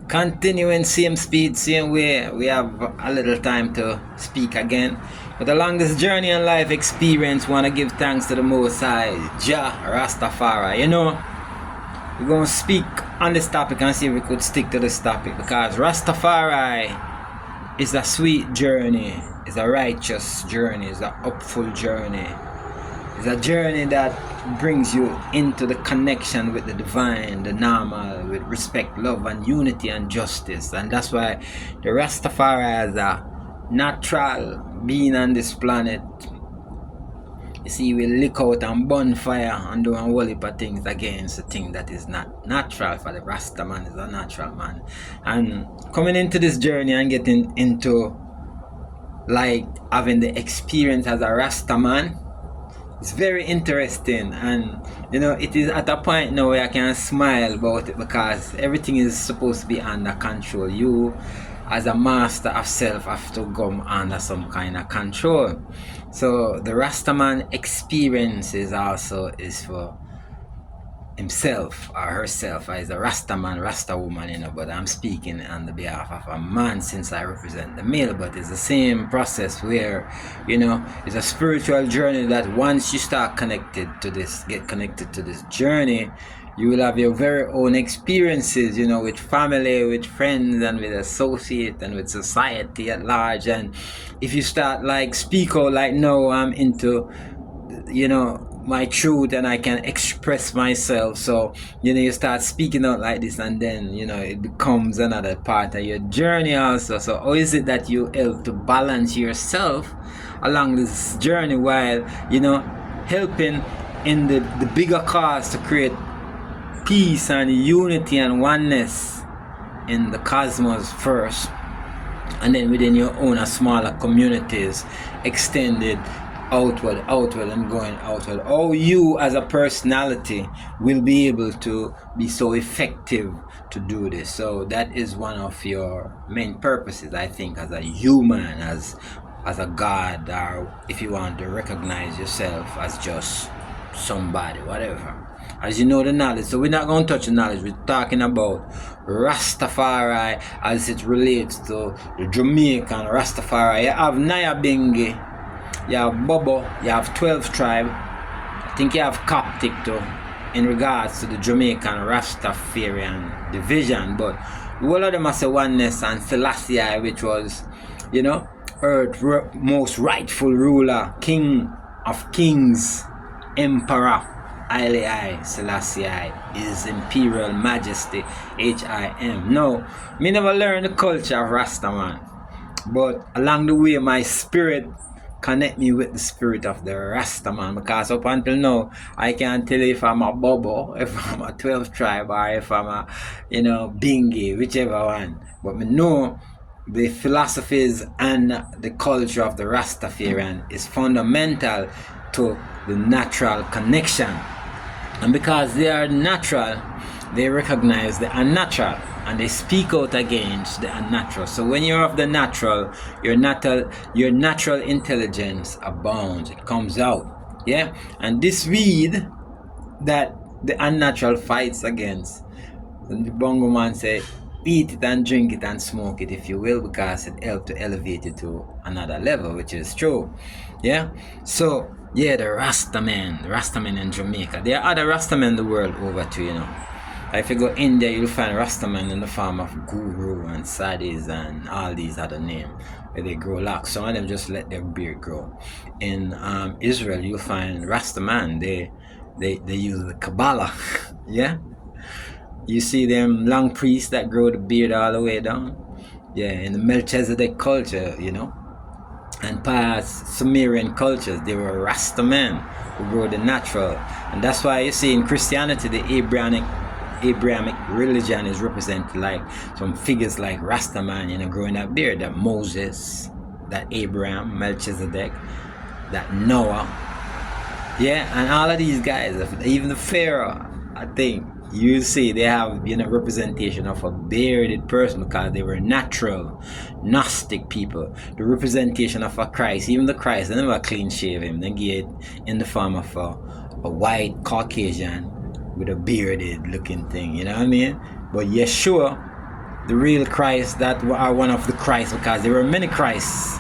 Continuing same speed, same way. We have a little time to speak again. But along this journey and life experience, want to give thanks to the Most High, Jah Rastafari. We're going to speak on this topic and see if we could stick to this topic, because Rastafari is a sweet journey, it's a righteous journey, it's a hopeful journey. It's a journey that brings you into the connection with the divine, the normal, with respect, love, and unity and justice. And that's why the Rastafari is a natural being on this planet. You see, we lick out and burn fire and do a whole heap of things against the thing that is not natural. For the RastaMan is a natural man. And coming into this journey and getting into like having the experience as a RastaMan, it's very interesting, and it is at a point now where I can smile about it, because everything is supposed to be under control. You as a master of self have to come under some kind of control. So the Rastaman experience is for himself or herself, as a Rastaman, Rasta woman, but I'm speaking on the behalf of a man since I represent the male. But it's the same process where, it's a spiritual journey that once you start get connected to this journey, you will have your very own experiences, with family, with friends, and with associates, and with society at large. And if you start speak out no, I'm into, my truth and I can express myself, so you start speaking out like this, and then it becomes another part of your journey also. So how is it that you help to balance yourself along this journey while helping in the bigger cause to create peace and unity and oneness in the cosmos first, and then within your own smaller communities, extended outward and going outward. How you as a personality will be able to be so effective to do this. So that is one of your main purposes, I think, as a human, as a god, or if you want to recognize yourself as just somebody, whatever. As you know the knowledge, so we're not going to touch the knowledge. We're talking about Rastafari as it relates to the Jamaican Rastafari. You have Nyabingi, you have Bobo, you have 12 tribe. I think you have Coptic too, in regards to the Jamaican Rastafarian division. But all of them are say oneness, and Selassie, which was, Earth's most rightful ruler, King of Kings, Emperor Haile Selassie, His Imperial Majesty, H.I.M. No, me never learned the culture of Rastaman, but along the way my spirit connect me with the spirit of the Rastaman, because up until now I can't tell if I'm a Bobo, if I'm a 12 tribe, or if I'm a Bingi, whichever one. But me know the philosophies and the culture of the Rastafarian is fundamental to the natural connection. And because they are natural, they recognize the unnatural, and they speak out against the unnatural. So when you're of the natural, your natural intelligence abounds. It comes out. Yeah? And this weed that the unnatural fights against, the Bongo man say, eat it and drink it and smoke it, if you will, because it helps to elevate it to another level, which is true. Yeah? So the Rastaman in Jamaica. There are other Rastamen in the world over too, If you go India, you'll find Rastaman in the form of Guru and Sadis and all these other names where they grow locks. Some of them just let their beard grow. In Israel, you'll find Rastaman. They use the Kabbalah. Yeah? You see them long priests that grow the beard all the way down. Yeah, in the Melchizedek culture, and past Sumerian cultures, they were Rastamen who grew the natural. And that's why you see in Christianity, the Abrahamic religion is represented like some figures like Rastaman, growing that beard, that Moses, that Abraham, Melchizedek, that Noah. Yeah, and all of these guys, even the Pharaoh, I think, you see they have representation of a bearded person, because they were natural Gnostic people. The representation of a Christ, even the Christ, they never clean shave him. They get it in the form of a white Caucasian with a bearded looking thing, you know what I mean? But Yeshua the real Christ that are one of the Christs, because there were many Christs.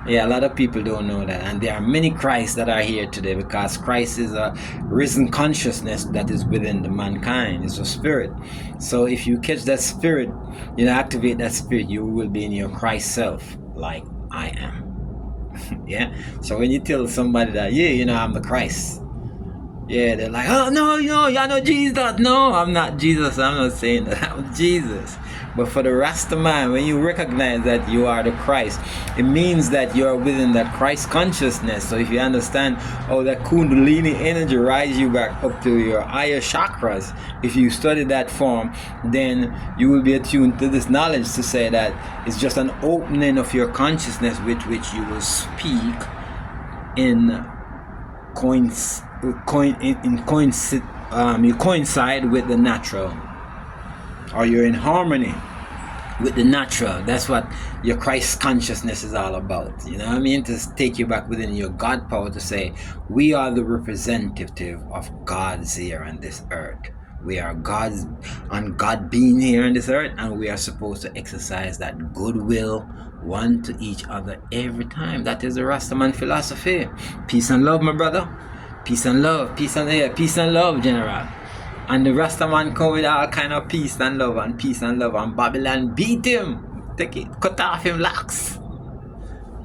Yeah, a lot of people don't know that, and there are many Christs that are here today, because Christ is a risen consciousness that is within the mankind. It's a spirit. So if you catch that spirit, activate that spirit, you will be in your Christ self, like I am. Yeah. So when you tell somebody that, I'm the Christ, yeah, they're like, oh no, you're not Jesus. No, I'm not Jesus. I'm not saying that I'm Jesus. But for the RastaMan, when you recognize that you are the Christ, it means that you are within that Christ consciousness. So if you understand how that Kundalini energy rises you back up to your higher chakras, if you study that form, then you will be attuned to this knowledge to say that it's just an opening of your consciousness with which you will speak you coincide with the natural, or you're in harmony with the natural. That's what your Christ consciousness is all about. You know what I mean? To take you back within your God power, to say we are the representative of God's here on this earth. We are God's, and God being here on this earth, and we are supposed to exercise that goodwill one to each other every time. That is the RastaMan philosophy. Peace and love, my brother. Peace and love. Peace and love, General. And the RastaMan come with all kind of peace and love, and Babylon beat him. Take it, cut off him locks.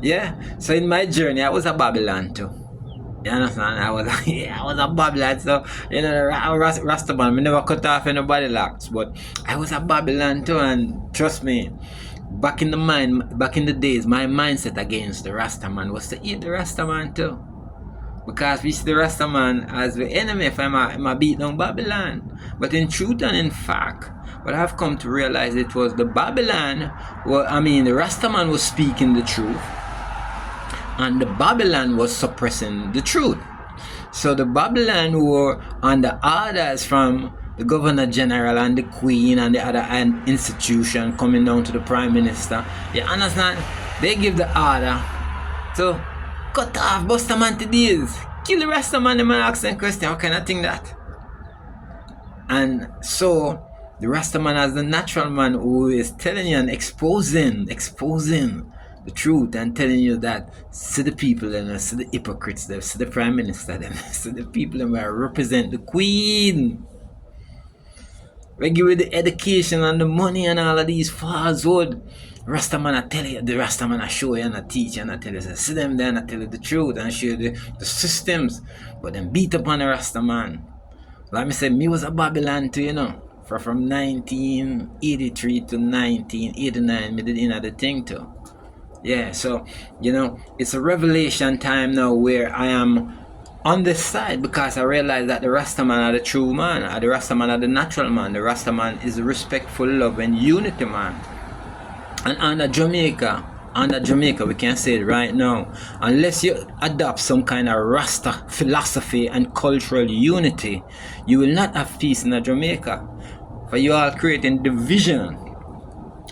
Yeah. So in my journey, I was a Babylon too. You understand? I was a Babylon. So RastaMan, me never cut off anybody locks, but I was a Babylon too. And trust me, back in the days, my mindset against the RastaMan was to eat the RastaMan too. Because we see the RastaMan as the enemy if I'm beat down Babylon. But in truth and in fact, what I've come to realize, it was the Babylon, the RastaMan was speaking the truth, and the Babylon was suppressing the truth. So the Babylon were under orders from the Governor General and the Queen and the other institution coming down to the Prime Minister. You understand? They give the order to cut off Bustaman to days. Kill the RastaMan, the man asking question. How can I think that? And so the RastaMan as the natural man who is telling you and exposing the truth, and telling you that see the people and see the hypocrites there, see the Prime Minister them, see the people that represent the Queen. We give you the education and the money and all of these falsehood. RastaMan, I tell you, the RastaMan, I show you and I teach you and I tell you, see them there and I tell you the truth and show you the systems. But then beat up on the RastaMan. Like me say, me was a Babylon too, from 1983 to 1989, me did the thing too. Yeah, so, it's a revelation time now where I am on this side, because I realize that the RastaMan are the true man, the RastaMan are the natural man. The RastaMan is a respectful, love and unity man. And under Jamaica, we can say it right now, unless you adopt some kind of Rasta philosophy and cultural unity, you will not have peace in Jamaica. For you are creating division.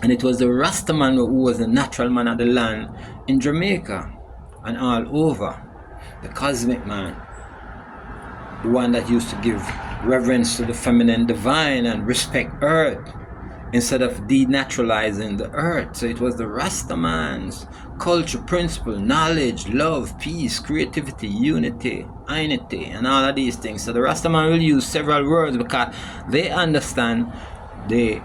And it was the RastaMan who was the natural man of the land in Jamaica and all over. The cosmic man, the one that used to give reverence to the feminine divine and respect earth instead of denaturalizing the earth. So it was the RastaMan's culture, principle, knowledge, love, peace, creativity, unity, and all of these things. So the RastaMan will use several words because they understand the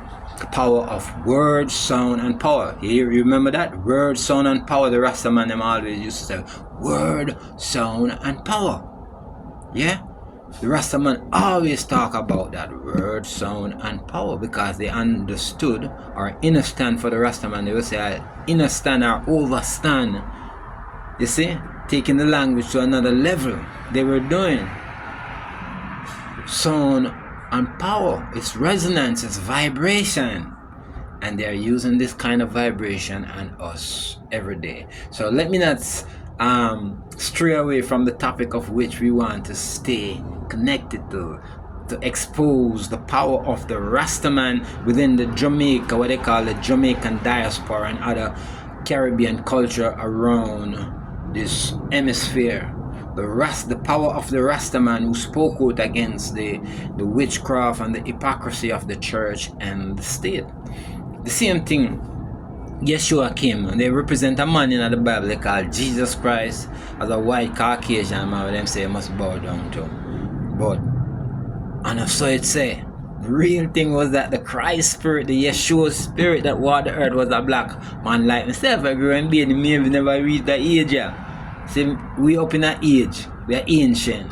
power of word, sound, and power. You remember that? Word, sound, and power. The RastaMan them always used to say word, sound, and power. Yeah? The RastaMan always talk about that word, sound, and power because they understood or understand. For the RastaMan, they will say understand or overstand. You see? Taking the language to another level. They were doing sound and power. It's resonance, it's vibration. And they are using this kind of vibration on us every day. So let me not stray away from the topic of which we want to stay connected to expose the power of the RastaMan within the Jamaica, what they call the Jamaican diaspora and other Caribbean culture around this hemisphere. The power of the RastaMan who spoke out against the witchcraft and the hypocrisy of the church and the state. the same thing, Yeshua came, and they represent a man in the Bible they call Jesus Christ as a white Caucasian man, them say you must bow down to. But, and so it say, the real thing was that the Christ spirit, the Yeshua spirit that walked the earth was a black man like myself. I grew and baby, maybe never reached that age. Yeah. See, we up in that age, we are ancient.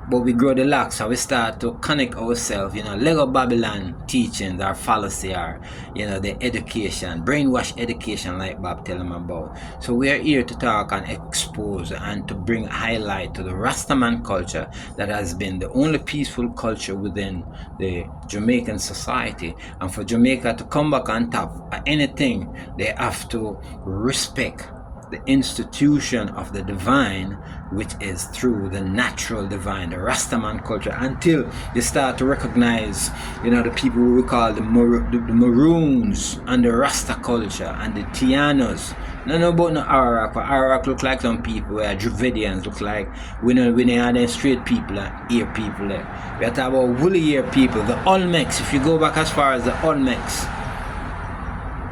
But we grow the locks, so we start to connect ourselves, Lego Babylon teachings, our fallacy, our, the education, brainwash education like Bob tell them about. So we are here to talk and expose and to bring highlight to the RastaMan culture that has been the only peaceful culture within the Jamaican society. And for Jamaica to come back on top at anything, they have to respect the institution of the divine, which is through the natural divine, the RastaMan culture, until they start to recognize, the people who we call the Maroons and the Rasta culture and the Tianos. No about no Arak, but Arak look like some people where Dravidians look like we know them straight people and ear people there. We are talking about woolly ear people, the Olmecs. If you go back as far as the Olmecs.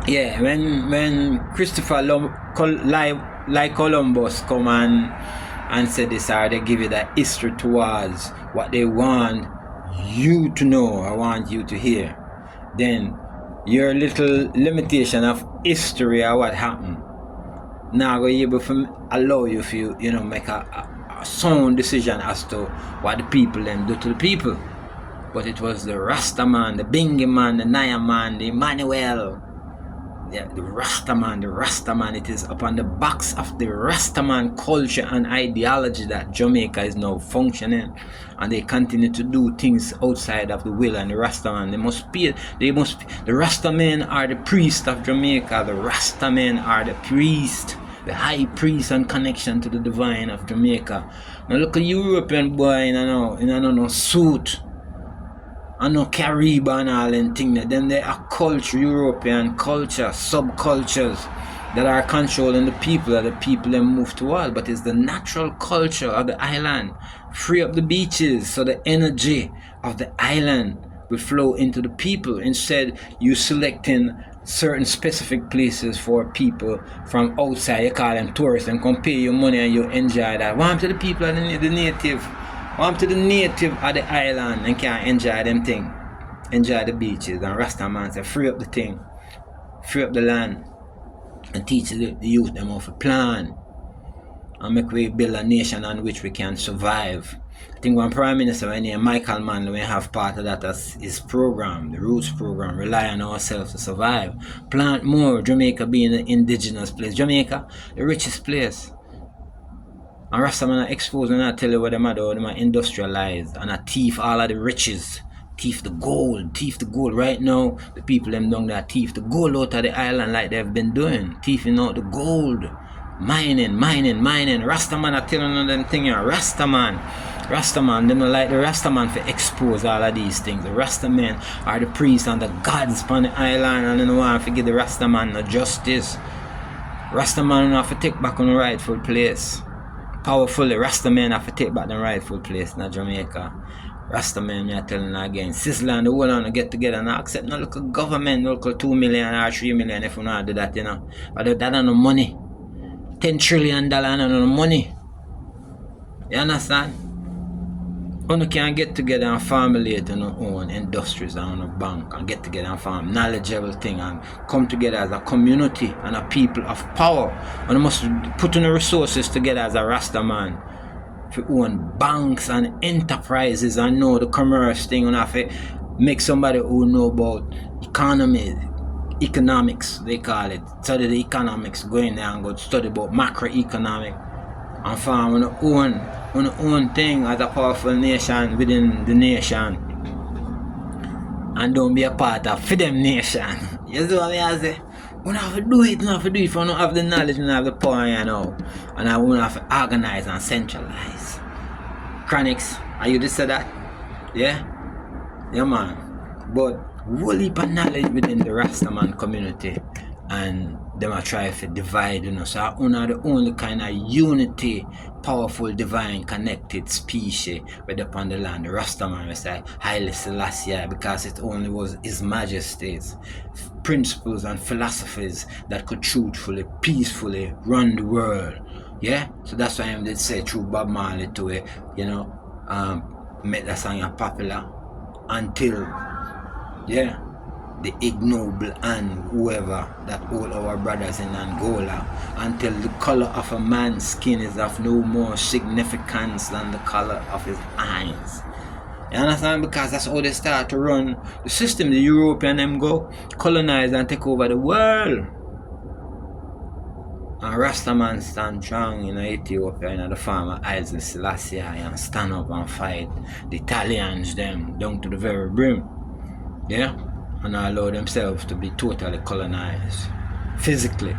Yeah, when Christopher like Columbus come and said this, or they give you that history towards what they want you to know or want you to hear, then your little limitation of history or what happened now go able to allow you to make a sound decision as to what the people then do to the people. But it was the RastaMan, the Bingy man, the Naya man, the Emmanuel. Yeah, the RastaMan, it is upon the backs of the RastaMan culture and ideology that Jamaica is now functioning, and they continue to do things outside of the will. And the RastaMan, the RastaMen are the priest of Jamaica. The RastaMen are the priest, the high priest and connection to the divine of Jamaica. Now look at European boy in a suit. I know Caribbean and all them things. Then there are culture, European culture, subcultures that are controlling the people, that the people then move towards. But it's the natural culture of the island. Free up the beaches so the energy of the island will flow into the people. Instead, you selecting certain specific places for people from outside. You call them tourists and come pay your money and you enjoy that. Warm to the people and the native. Warm to the native of the island and can enjoy them thing. Enjoy the beaches. And RastaMan say free up the thing. Free up the land. And teach the youth them how to plan. And make we build a nation on which we can survive. I think one Prime Minister when named Michael Mann, we have part of that as his program, the Roots program, rely on ourselves to survive. Plant more, Jamaica being an indigenous place. Jamaica, the richest place. And RastaMan are exposed and I tell you what them are doing, them are industrialized and I thief all of the riches. Thief the gold right now. The people them down there thief the gold out of the island like they've been doing. Thieving out the gold. Mining. RastaMan are telling them thing here. RastaMan, them don't like the RastaMan for expose all of these things. The RastaMan are the priests and the gods upon the island and they don't want to give the RastaMan no justice. RastaMan have to take back on the rightful place. Powerfully, RastaMan have to take back the rightful place in Jamaica. RastaMan, me are telling you again, Sizzla and the whole to get together and accept no local government, no local 2 million or 3 million if you not do that, But that ain't no money. $10 trillion ain't no money. You understand? You can get together and formulate your own industries and a bank and get together and form knowledgeable thing and come together as a community and a people of power. And you must put in the resources together as a RastaMan to own banks and enterprises and know the commerce thing and have to make somebody who know about economics, they call it. Study the economics, go in there and go study about macroeconomic and form on own thing as a powerful nation within the nation. And don't be a part of them nation. You see what I say? We don't have to do it, if you don't have the knowledge, you don't have the power, And I won't have to organize and centralize. Chronics, are you just say that? Yeah? Yeah, man. But whole heap of knowledge within the RastaMan community. And them a try to divide, you know. So one of the only kind of unity, powerful, divine, connected species right upon the land. The RastaMan was like Haile Selassie, because it only was His Majesty's principles and philosophies that could truthfully, peacefully run the world. Yeah, so that's why I did say through Bob Marley to it, you know, make that song popular until, yeah, the ignoble and whoever that all our brothers in Angola, until the color of a man's skin is of no more significance than the color of his eyes. You understand? Because that's how they start to run the system. The European them go colonize and take over the world. And RastaMan stand strong in Ethiopia, in the farmer Haile Selassie, and stand up and fight the Italians them down to the very brim. Yeah? And allow themselves to be totally colonized physically,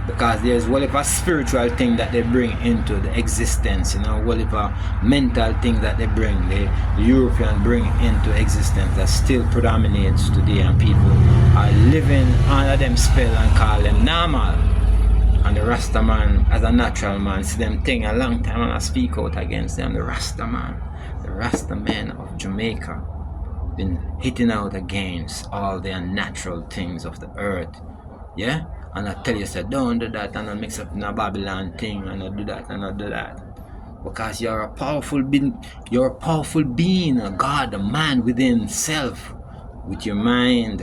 because there's a spiritual thing that they bring into the existence, you know, a mental thing that they bring, the European bring into existence that still predominates today, and people are living under them spell and call them normal. And the RastaMan, as a natural man, see them thing a long time and I speak out against them. The RastaMan of Jamaica, been hitting out against all the unnatural things of the earth. Yeah? And I tell you, say, don't do that and not mix up in a Babylon thing and not do that and not do that. Because you're a powerful being, a God, a man within self, with your mind,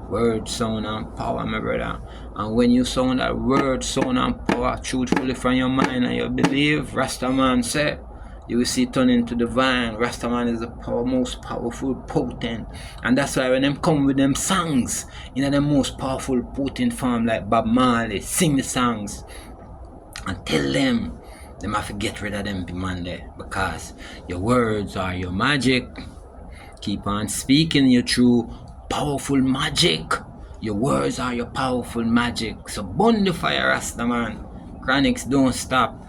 word, sound, and power, my brother. And when you sound that word, sound, and power truthfully from your mind and you believe, RastaMan said, you will see it turn into divine. RastaMan is the most powerful, potent. And that's why when them come with them songs, in the most powerful, potent form like Bob Marley, sing the songs and tell them have to get rid of them man there, because your words are your magic. Keep on speaking your true powerful magic. Your words are your powerful magic. So burn the fire, RastaMan. Chronics don't stop.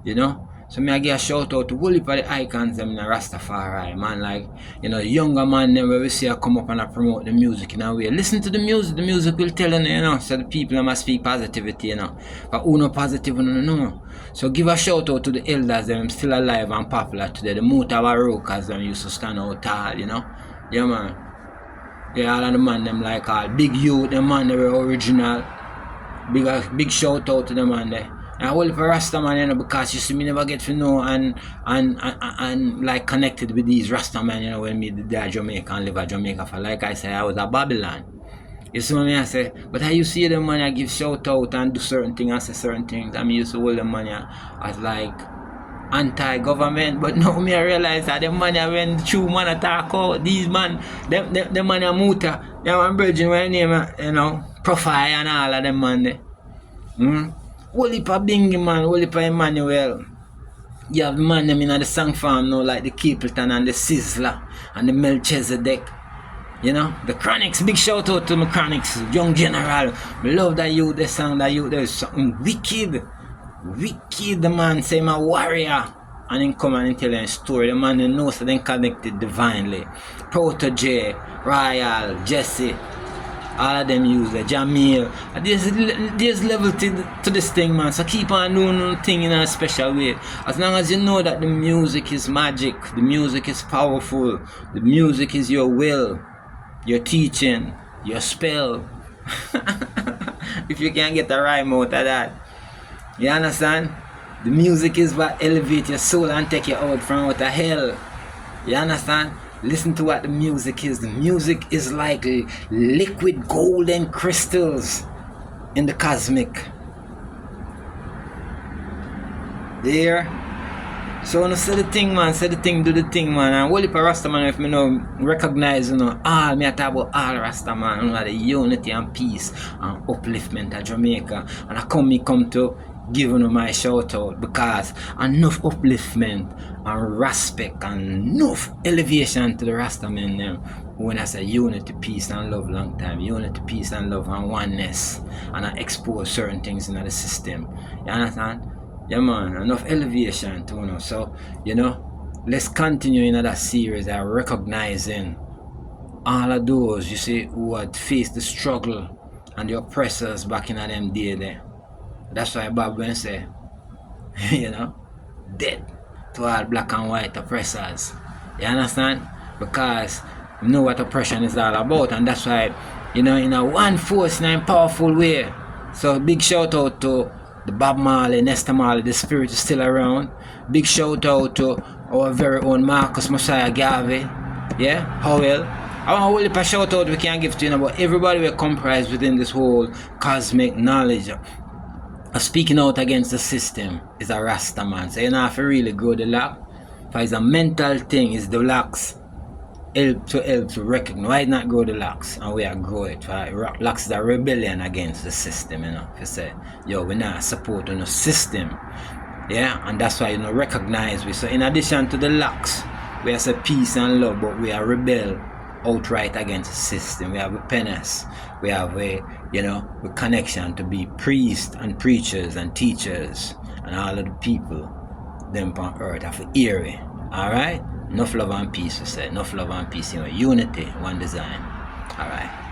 You know? So me I give a shout out to all of the icons them in the Rastafari, man. Like, you know, the younger man them where we see I come up and I promote the music in a way. Listen to the music will tell you, you know. So the people must speak positivity, you know. But who no positive, no know. So give a shout out to the elders them still alive and popular today. The Mutawarokas them used to stand out tall, you know. Yeah, man. Yeah, all of the man them like all big youth, the man they were original. Big shout out to the man there. And I hold for RastaMan, you know, because you see me never get to know and like connected with these RastaMan, you know, when me did that Jamaica and live at Jamaica for, like I say, I was at Babylon. You see what I say? But how you see the man I give shout out and do certain things and say certain things. I mean, used to hold the money as like anti-government, but now me I realize that the money when the true man attack out, these man, the money muta, them man bridging my name, you know, profile and all of them man there. Holy pa Bingy man, holy pa Emmanuel. You have the man them in the song farm now, like the Capleton and the Sizzler and the Melchizedek. You know, the Chronics, big shout out to my Chronics, Young General. I love that you, the song that you, there's something wicked. Wicked, the man say my warrior. And then come and tell them a story. The man knows that they connected divinely. Protege, Royal, Jesse. All of them use it, Jamil. There's level to this thing, man. So keep on doing the thing in a special way. As long as you know that the music is magic, the music is powerful, the music is your will, your teaching, your spell. If you can get a rhyme out of that. You understand? The music is what elevates your soul and take you out from out of hell. You understand? Listen to what the music is. The music is like liquid golden crystals in the cosmic. There. So when I say the thing, man, say the thing, do the thing, man. And what if a RastaMan, if me know recognize, you know, all me I talk about all RastaMan, you know, the unity and peace and upliftment of Jamaica. And I come to give you my shout out, because enough upliftment and respect and enough elevation to the RastaMan them when I say unity, peace and love long time. Unity, peace and love and oneness. And I expose certain things in the system. You understand? Yeah, man, enough elevation too, you know. So, you know, let's continue in that series of recognizing all of those, you see, who had faced the struggle and the oppressors back in them day there. That's why Bob when say, you know, dead to all black and white oppressors. You understand? Because you know what oppression is all about, and that's why, you know, in a one force and powerful way. So big shout out to the Bob Marley, Nesta Marley, the spirit is still around. Big shout out to our very own Marcus Messiah Garvey. Yeah, Howell. I want to hold a shout out we can give to you about everybody we comprise within this whole cosmic knowledge. Speaking out against the system is a RastaMan. So you know if you really grow the lock. If it's a mental thing, is the locks help to recognize. Why not grow the locks? And we are grow it. Locks is a rebellion against the system, you know. If you say, yo, we're not supporting the system. Yeah, and that's why you know recognize we. So in addition to the locks, we have a peace and love, but we are rebel outright against the system. We have a penance. We have a, you know, a connection to be priests and preachers and teachers and all of the people them on earth have to hear it. Alright? Enough love and peace, we say. Enough love and peace, you know, unity, one design. Alright.